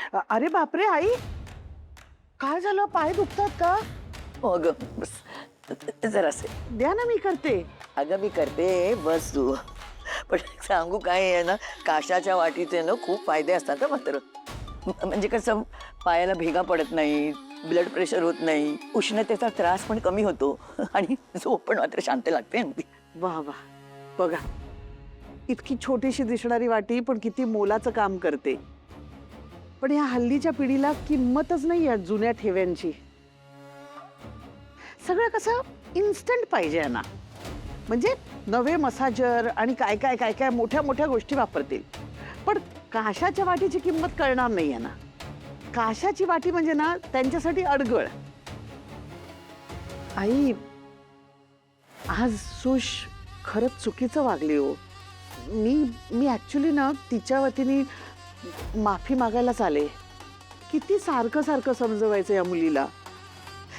अरे बापरे आई, काय झालं? पाय दुखतात का? हो ग बस जरासे. द्या ना, मी करते. अगं मी करते, बस तू. पण सांगू काय आहे ना, काशाच्या वाटीचे ना खूप फायदे असतात हं मात्र. म्हणजे कसं पायाला भेगा पडत नाही, ब्लड प्रेशर होत नाही, उष्णतेचा त्रास पण कमी होतो आणि झोप पण मात्र शांत लागते अगदी. वा वा, बघा इतकी छोटीशी दिसणारी वाटी पण किती मोलाचं काम करते. पण या हल्लीच्या पिढीला किंमतच नाही या जुन्या ठेव्यांची. सगळं कसं इन्स्टंट पाहिजे ना. म्हणजे नवे मसाजर आणि काय काय काय काय मोठ्या मोठ्या गोष्टी वापरतील, पण काशाच्या वाटीची किंमत कळणार नाही आहे ना. काशाची वाटी म्हणजे ना त्यांच्यासाठी अडगळ. आई, आज सुश खरंच चुकीचं वागली हो. मी ऍक्च्युली ना तिच्या वतीने माफी मागायलाच आले. किती सारखं सारखं समजवायचं या मुलीला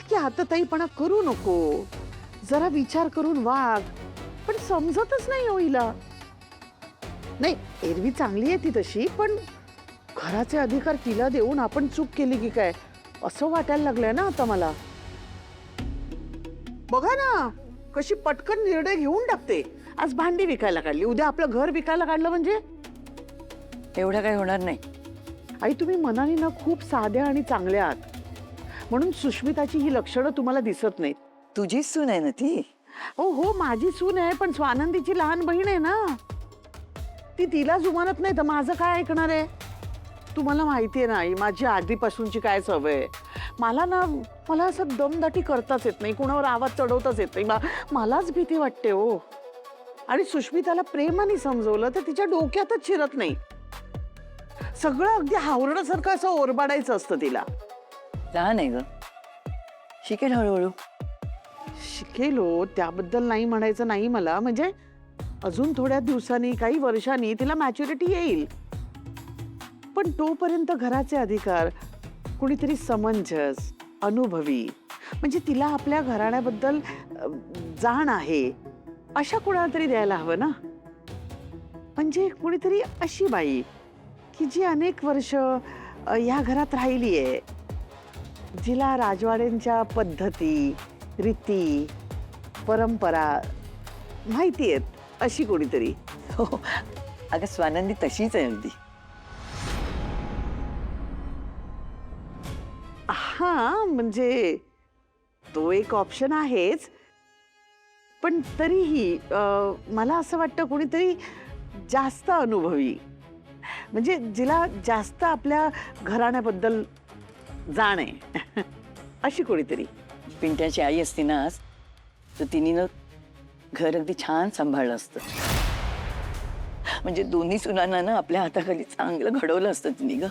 की आता ताईपणा करू नको, जरा विचार करून वाग, पण समजतच नाही हो हिला. नाही, एरवी चांगली आहे ती तशी, पण घराचे अधिकार तिला देऊन आपण चूक केली की काय असं वाटायला लागलंय ना आता मला. बघा ना कशी पटकन निर्णय घेऊन टाकते. आज भांडी विकायला काढली, उद्या आपलं घर विकायला काढलं म्हणजे. एवढं काही होणार नाही. आई, तुम्ही मनाने ना खूप साध्या आणि चांगल्या आहात, म्हणून सुष्मिताची ही लक्षणं तुम्हाला दिसत नाहीत. तुझीच सून आहे ना ती. हो हो, माझी सून आहे, पण स्वानंदीची लहान बहीण आहे ना. ती तिला जुमानत नाही तर माझं काय ऐकणार आहे? तुम्हाला माहिती आहे ना आई, माझी आधीपासूनची काय सवय आहे. मला असं दमदाटी करताच येत नाही, कुणावर आवाज चढवताच येत नाही. मलाच भीती वाटते हो. आणि सुष्मिताला प्रेमाने समजवलं तर तिच्या डोक्यातच शिरत नाही. सगळं अगदी हावरण्यासारखं असं ओरबाडायचं असतं तिला. लहान आहे ग, शिकेल हळूहळू. शिकेल हो, त्याबद्दल नाही म्हणायचं नाही मला. म्हणजे अजून थोड्या दिवसांनी, काही वर्षांनी तिला मॅच्युरिटी येईल. पण तोपर्यंत घराचे अधिकार कुणीतरी समंजस, अनुभवी, म्हणजे तिला आपल्या घराण्याबद्दल जाण आहे अशा कुणाला तरी द्यायला हवं ना. म्हणजे कुणीतरी अशी बाई की जी अनेक वर्ष या घरात राहिली आहे, जिला राजवाड्यांच्या पद्धती, रीती, परंपरा माहिती आहेत, अशी कोणीतरी. हो अगं स्वानंदी तशीच आहे अगदी. हा, म्हणजे तो एक ऑप्शन आहेच, पण तरीही मला असं वाटतं कोणीतरी जास्त अनुभवी, म्हणजे जिला जास्त आपल्या घराण्याबद्दल जाण आहे अशी कोणीतरी. पिंट्याची आई असती ना आज, तर तिने ना घर अगदी छान सांभाळलं असतं. म्हणजे दोन्ही सुनांना ना आपल्या हाताखाली चांगलं घडवलं असतं तिने ग.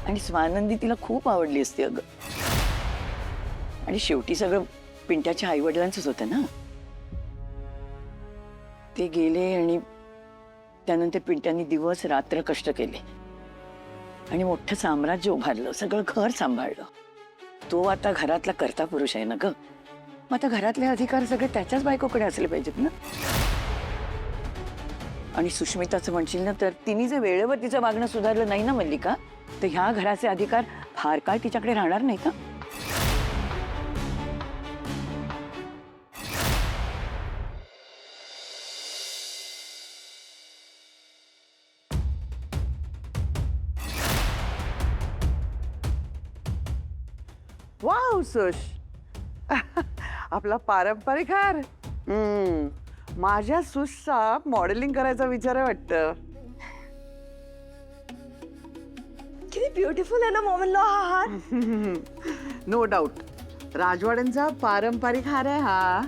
आणि स्वानंदी तिला खूप आवडली असती अगं. आणि शेवटी सगळं पिंट्याच्या आई वडिलांचंच होतं ना. ते गेले आणि त्यानंतर पिंट्याने दिवस रात्र कष्ट केले आणि मोठं साम्राज्य उभारलं, सगळं घर सांभाळलं. तो आता घरातला कर्ता पुरुष आहे ना ग. मग आता घरातले अधिकार सगळे त्याच्याच बायकोकडे असले पाहिजेत ना. आणि सुष्मिताचं म्हणशील ना, तर तिने जे वेळेवर तिचं वागणं सुधारलं नाही ना मल्लिका, तर ह्या घराचे अधिकार फार काळ तिच्याकडे राहणार नाही का. वाव सुश, आपला पारंपरिक हार. माझ्या सुशचा मॉडेलिंग करायचा विचार आहे वाटतं. किती ब्युटिफुल आहे ना मॉमन-इन-लॉ हा हार. नो डाऊट, राजवाड्यांचा पारंपरिक हार आहे हा.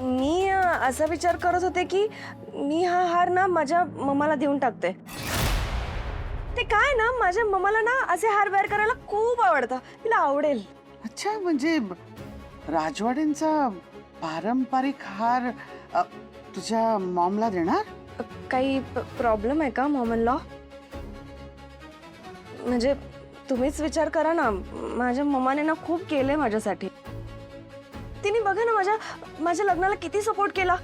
मी असा विचार करत होते की मी हा हार ना माझ्या मम्माला देऊन टाकते. ते काय ना, माझ्या मम्माला ना असे हार वेअर करायला खूप आवडतं, तिला आवडेल. अच्छा, म्हणजे राजवाड्यांचा पारंपरिक हार तुझ्या मॉमला देणार? काही प्रॉब्लेम आहे का मॉमन-इन-लॉ? म्हणजे तुम्हीच विचार करा ना, माझ्या मम्माने ना खूप केले माझ्यासाठी. तिने बघा ना माझ्या लग्नाला किती सपोर्ट केला.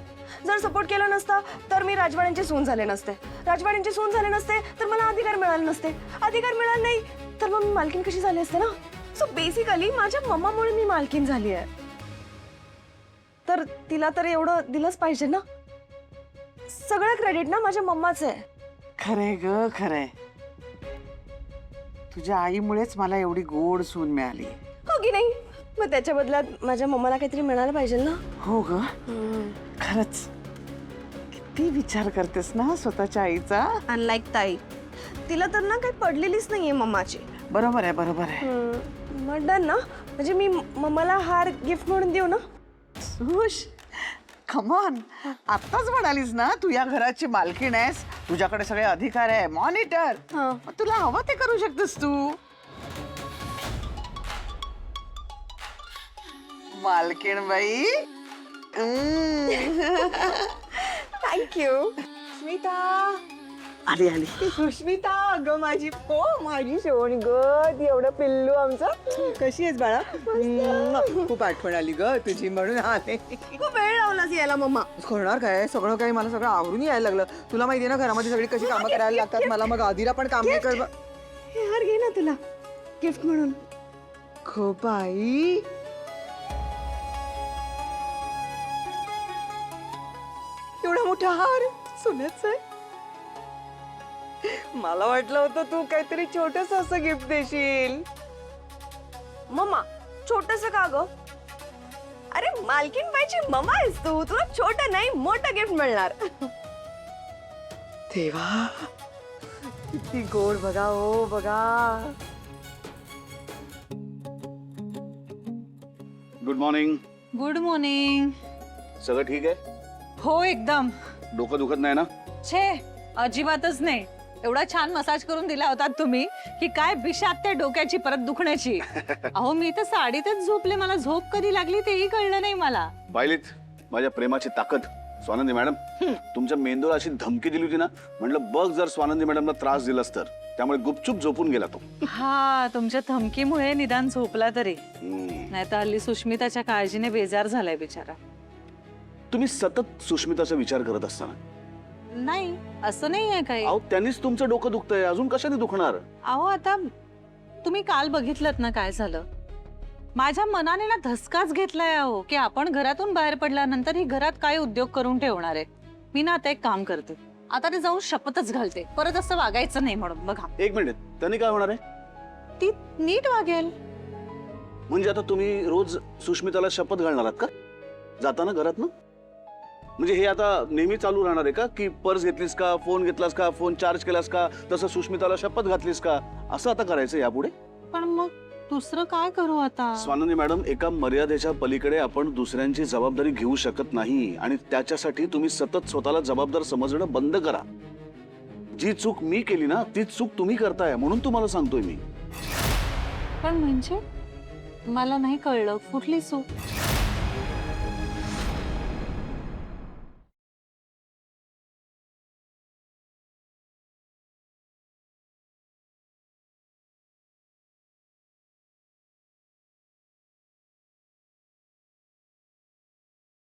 जर सपोर्ट केला नसता तर मी राजवाड्यांची सून झाले नसते. राजवाड्यांची सून झाले नसते तर मला अधिकार मिळाले नसते, अधिकार मिळाले नाही तर मग मी मालकीन कशी झाली असते ना. सो बेसिकली माझ्या मम्मामुळे मी मालकीन झाली आहे. तर तिला तर एवढं दिलंच पाहिजे ना. सगळं क्रेडिट ना माझ्या मम्माचं आहे. खरंय ग, खरंय. तुझ्या आईमुळेच मला एवढी गोड सून मिळाली. हो की नाही. मग त्याच्या बदल्यात माझ्या मम्माला काहीतरी मिळालं पाहिजे ना. हो ग, खरंच किती विचार करतेस ना स्वतःच्या आईचा. अनलाईक ताई, तिला तर ना काही पडलेलीच नाहीये मम्माची. बरोबर आहे, बरोबर आहे. मग डन ना. म्हणजे मी मम्माला हार गिफ्ट म्हणून देऊ ना. सुश, कमॉन, आत्ताच म्हणालीस ना तू या घराची मालकीण आहेस, तुझ्याकडे सगळे अधिकार आहे, मॉनिटर. तुला हवं ते करू शकतेस तू. मालकीण बाई. थँक्यू. स्मिता आली आली. सुष्मिता, अगं माझी माझी सोन ग, ती एवढं पिल्लू आमचं. कशी आहेस बाळा? खूप आठवण आली ग तुझी म्हणून आले. खूप वेळ लावलास यायला मम्मा. करणार काय, सगळं काही मला सगळं आवरून यायला लागलं. तुला माहितीये ना घरामध्ये सगळी कशी कामं करायला लागतात मला, मग आधीला पण काम नाही कर. हे हार घे ना तुला गिफ्ट म्हणून. खो बाई, एवढा मोठा हार सोन्याचा आहे. मला वाटलं होतं तू काहीतरी छोटस असं गिफ्ट देशील. मम्मा छोटस का ग? अरे मालकीन बाईची मम्मा आहेस तू, तुला छोटं नाही मोठं गिफ्ट मिळणार. देवा, किती गोड बघा. हो बघा. Good morning. Good morning. सगळं ठीक आहे? हो एकदम. डोकं दुखत नाही ना? छे, अजिबातच नाही. एवढा छान मसाज करून दिला होता तुम्ही की काय बिशात त्या डोक्याची परत दुखण्याची. अहो मी तर साडीतच झोपले, मला झोप कधी लागली तेही कळलं नाही मला. पाहिलीत माझ्या प्रेमाची ताकद. स्वानंदी मॅडम, तुमच्या मेंदूला अशी धमकी दिली होती ना, म्हटलं बघ जर स्वानंदी मॅडमला त्रास दिलास तर. त्यामुळे गुपचूप झोपून गेला तो. हा, तुमच्या धमकीमुळे निदान झोपला तरी. नाही तर हल्ली सुष्मिताच्या काळजीने बेजार झालाय बिचारा. तुम्ही सतत सुष्मिताचा विचार करत असताना. नाही असं नाही आहे काही. अहो त्यांनीच तुमचं डोकं दुखतंय, अजून कशाने दुखणार? अहो आता तुम्ही काल बघितलं ना काय झालं. माझ्या मनाने ना धसकाच घेतलाय अहो की आपण घरातून बाहेर पडल्यानंतर ही घरात काय उद्योग करून ठेवणार आहे. मी ना आता एक काम करते, आता ते जाऊन शपथच घालते परत असं वागायचं नाही म्हणून. बघा एक मिनिट, त्यांनी काय होणार आहे? ती नीट वागेल. म्हणजे आता तुम्ही रोज सुष्मिताला शपथ घालणार आहात का जाताना घरात ना? म्हणजे हे आता नेहमी चालू राहणार आहे का की पर्स घेतलीस का, फोन घेतलास का, फोन चार्ज केलास का, तसं सुष्मिताला शपथ घातलीस का, असं आता करायचं यापुढे? पण मग दुसरं काय करू आता? स्वानंदी मॅडम, एका मर्यादेच्या पलीकडे आपण दुसऱ्यांची जबाबदारी घेऊ शकत नाही आणि त्याच्यासाठी तुम्ही सतत स्वतःला जबाबदार समजणं बंद करा. जी चूक मी केली ना तीच चूक तुम्ही करताय म्हणून तुम्हाला सांगतोय मी. पण म्हणजे मला नाही कळलं कुठली चूक.